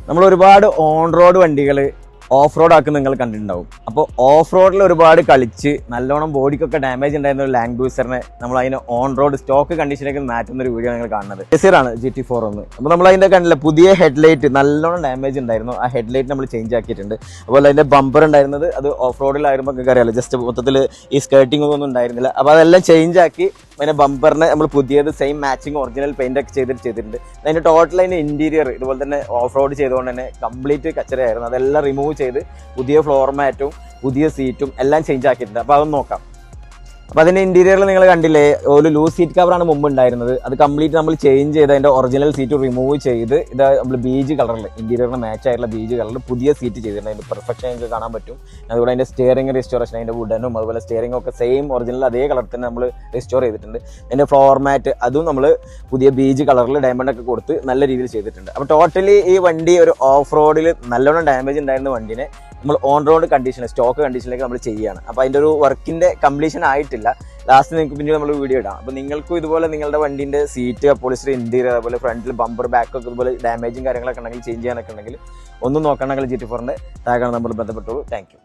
നമ്മൾ ഒരുപാട് on road വണ്ടികൾ ഓഫ് റോഡ് ആക്കി നിങ്ങൾ കണ്ടിട്ടുണ്ടാവും. അപ്പോൾ ഓഫ് റോഡിൽ ഒരുപാട് കളിച്ച് നല്ലോണം ബോഡിക്കൊക്കെ ഡാമേജ് ഉണ്ടായിരുന്ന ഒരു ലാൻഡ് ക്രൂസറിനെ നമ്മൾ അതിനെ ഓൺ റോഡ് സ്റ്റോക്ക് കണ്ടീഷനിലേക്ക് മാറ്റുന്ന ഒരു വീഡിയോ നിങ്ങൾ കാണുന്നത്. ആണ് GT4 ഒന്ന്. അപ്പോൾ നമ്മൾ അതിൻ്റെ കണ്ടില്ല, പുതിയ ഹെഡ്ലൈറ്റ് നല്ലോണം ഡാമേജ് ഉണ്ടായിരുന്നു. ആ ഹെഡ്ലൈറ്റ് നമ്മൾ ചേഞ്ച് ആക്കിയിട്ടുണ്ട്. അതുപോലെ അതിൻ്റെ ബമ്പർ ഉണ്ടായിരുന്നത് അത് ഓഫ് റോഡിലായിരുമ്പോൾ നിങ്ങൾക്ക് അറിയാമല്ലോ, ജസ്റ്റ് മൊത്തത്തിൽ ഈ സ്കേർട്ടിംഗ് ഒന്നും ഉണ്ടായിരുന്നില്ല. അപ്പോൾ അതെല്ലാം ചേഞ്ച് ആക്കി അതിൻ്റെ ബമ്പറിനെ നമ്മൾ പുതിയത് സെയിം മാച്ചിങ് ഒറിജിനൽ പെയിൻ്റ് ഒക്കെ ചെയ്തിട്ടുണ്ട്. അതിൻ്റെ ടോട്ടൽ അതിൻ്റെ ഇൻറ്റീരിയർ ഇതുപോലെ തന്നെ ഓഫ് റോഡ് ചെയ്തുകൊണ്ട് തന്നെ കംപ്ലീറ്റ് കച്ചറയായിരുന്നു. അതെല്ലാം റിമൂവ് ചെയ്ത് പുതിയ ഫ്ലോർ മാറ്റും പുതിയ സീറ്റും എല്ലാം ചേഞ്ച് ആക്കിയിട്ടുണ്ട്. അപ്പോൾ അതൊന്ന് നോക്കാം. അപ്പോൾ അതിൻ്റെ ഇൻറ്റീരിയറിൽ നിങ്ങൾ കണ്ടില്ലേ, ഒരു ലൂസ് സീറ്റ് കവറാണ് മുമ്പ് ഉണ്ടായിരുന്നത്. അത് കംപ്ലീറ്റ് നമ്മൾ ചേഞ്ച് ചെയ്ത് അതിൻ്റെ ഒറിജിനൽ സീറ്റ് റിമൂവ് ചെയ്ത് ഇത് നമ്മൾ ബീജ് കളറിൽ ഇൻറ്റീരിയറിന് മാച്ച് ആയിട്ടുള്ള ബീജ് കളറിൽ പുതിയ സീറ്റ് ചെയ്തിട്ടുണ്ട്. അതിൻ്റെ പെർഫെക്ഷൻ നിങ്ങൾക്ക് കാണാൻ പറ്റും. അതുപോലെ അതിൻ്റെ സ്റ്റിയറിംഗ് റെസ്റ്റോറേഷൻ, അതിൻ്റെ വുഡനും അതുപോലെ സ്റ്റിയറിംഗ് ഒക്കെ സെയിം ഒറിജിനൽ അതേ കളറിൽ തന്നെ നമ്മൾ റെസ്റ്റോർ ചെയ്തിട്ടുണ്ട്. അതിൻ്റെ ഫ്ലോർ മാറ്റ് അതും നമ്മൾ പുതിയ ബീജ് കളറിൽ ഡയമണ്ട് ഒക്കെ കൊടുത്ത് നല്ല രീതിയിൽ ചെയ്തിട്ടുണ്ട്. അപ്പോൾ ടോട്ടലി ഈ വണ്ടി ഒരു ഓഫ് റോഡിൽ നല്ലോണം ഡാമേജ് ഉണ്ടായിരുന്ന വണ്ടിനെ നമ്മൾ ഓൺ റോഡ് കണ്ടീഷൻ സ്റ്റോക്ക് കണ്ടീഷനിലേക്ക് നമ്മൾ ചെയ്യുകയാണ്. അപ്പോൾ അതിൻ്റെ ഒരു വർക്കിൻ്റെ കംപ്ലീഷൻ ആയിട്ടില്ല. ലാസ്റ്റ് നിങ്ങൾക്ക് പിന്നെ നമ്മൾ വീഡിയോ ഇടാം. അപ്പോൾ നിങ്ങൾക്കും ഇതുപോലെ നിങ്ങളുടെ വണ്ടീൻ്റെ സീറ്റ്, അപ്പോളിസ്റ്ററി, ഇൻറ്റീരിയർ, അതുപോലെ ഫ്രണ്ടിൽ ബമ്പർ, ബാക്കൊക്കെ ഇതുപോലെ ഡാമേജും കാര്യങ്ങളൊക്കെ ഉണ്ടെങ്കിൽ ചേഞ്ച് ചെയ്യാനൊക്കെ ഉണ്ടെങ്കിൽ ഒന്നും നോക്കണമെങ്കിൽ GT4ൻ്റെ താഴെ നമ്മൾ ബന്ധപ്പെട്ടോളൂ. Thank you.